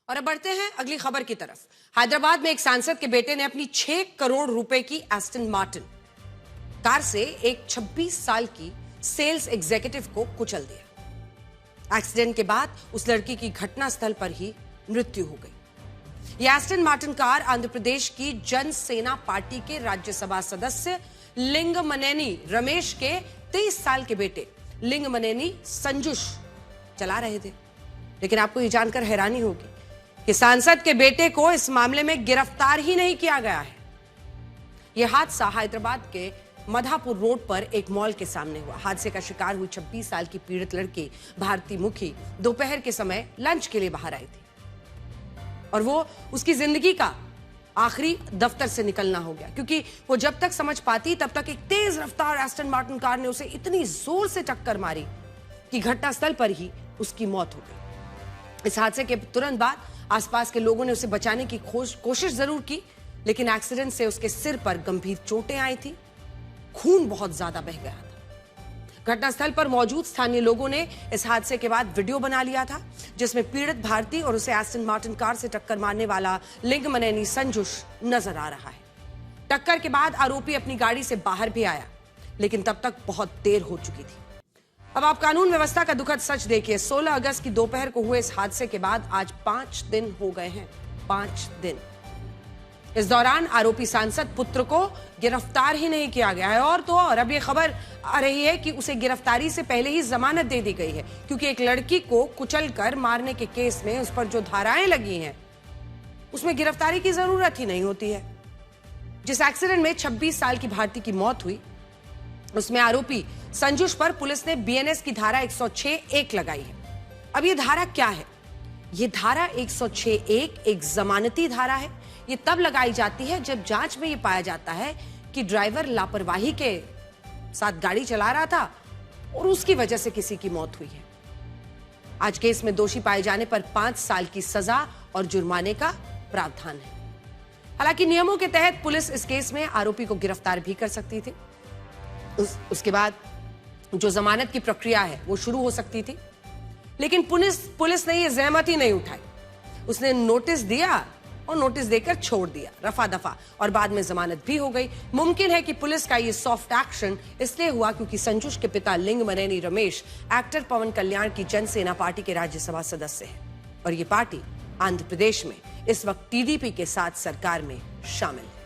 और अब बढ़ते हैं अगली खबर की तरफ। हैदराबाद में एक सांसद के बेटे ने अपनी 6 करोड़ रुपए की एस्टन मार्टिन कार से एक 26 साल की सेल्स एग्जीक्यूटिव को कुचल दिया। एक्सीडेंट के बाद उस लड़की की घटनास्थल पर ही मृत्यु हो गई। यह Aston Martin car Andhra Pradesh की जन सेना पार्टी के राज्यसभा सदस्य लिंगमनेनी रमेश के 23 साल के बेटे लिंगमनेनी संजुश चला रहे थे। लेकिन आपको यह जानकर हैरानी होगी कि सांसद के बेटे को इस मामले में गिरफ्तार ही नहीं किया गया है। यह हादसा हैदराबाद के मधापुर रोड पर एक मॉल के सामने हुआ। हादसे का शिकार हुई 26 साल की पीड़ित लड़की भारती मुखी दोपहर के समय लंच के लिए बाहर आई थी और वो उसकी जिंदगी का आखिरी दफ्तर से निकलना हो गया, क्योंकि वो जब तक समझ पाती तब तक एक तेज रफ्तार एस्टन मार्टिन कार ने उसे इतनी जोर से टक्कर मारी कि घटनास्थल पर ही उसकी मौत हो गई। इस हादसे के तुरंत बाद आसपास के लोगों ने उसे बचाने की कोशिश जरूर की, लेकिन एक्सीडेंट से उसके सिर पर गंभीर चोटें आई थी, खून बहुत ज्यादा बह गया था। घटनास्थल पर मौजूद स्थानीय लोगों ने इस हादसे के बाद वीडियो बना लिया था, जिसमें पीड़ित भारती और उसे एस्टन मार्टिन कार से टक्कर मारने वाला लिंगमनेनी संजुश नजर आ रहा है। टक्कर के बाद आरोपी अपनी गाड़ी से बाहर भी आया, लेकिन तब तक बहुत देर हो चुकी थी। अब आप कानून व्यवस्था का दुखद सच देखिए। 16 अगस्त की दोपहर को हुए इस हादसे के बाद आज 5 दिन हो गए हैं। 5 दिन। इस दौरान आरोपी सांसद पुत्र को गिरफ्तार ही नहीं किया गया है। और तो और अब यह खबर आ रही है कि उसे गिरफ्तारी से पहले ही जमानत दे दी गई है, क्योंकि एक लड़की को कुचलकर मारने के केस में उस पर जो धाराएं लगी हैं उसमें गिरफ्तारी की जरूरत ही नहीं होती है। जिस एक्सीडेंट में 26 साल की भारती की मौत हुई, उसमें आरोपी संजुश पर पुलिस ने बीएनएस की धारा 106(1) लगाई है। अब ये धारा क्या है? ये धारा 106(1) एक जमानती धारा है। ये तब लगाई जाती है जब जांच में ये पाया जाता है कि ड्राइवर लापरवाही के साथ गाड़ी चला रहा था और उसकी वजह से किसी की मौत हुई है। आज केस में दोषी पाए जाने पर 5 साल की सजा और जुर्माने का प्रावधान है। हालांकि नियमों के तहत पुलिस इस केस में आरोपी को गिरफ्तार भी कर सकती थी। उसके बाद जो जमानत की प्रक्रिया है वो शुरू हो सकती थी, लेकिन पुलिस ने ये जहमत ही नहीं उठाई। उसने नोटिस दिया और नोटिस देकर छोड़ दिया, रफा दफा, और बाद में जमानत भी हो गई। मुमकिन है कि पुलिस का ये सॉफ्ट एक्शन इसलिए हुआ क्योंकि संजुश के पिता लिंगमनेनी रमेश एक्टर पवन कल्याण की जन सेना पार्टी के राज्यसभा सदस्य हैं और ये पार्टी आंध्र प्रदेश में इस वक्त टीडीपी के साथ सरकार में शामिल है।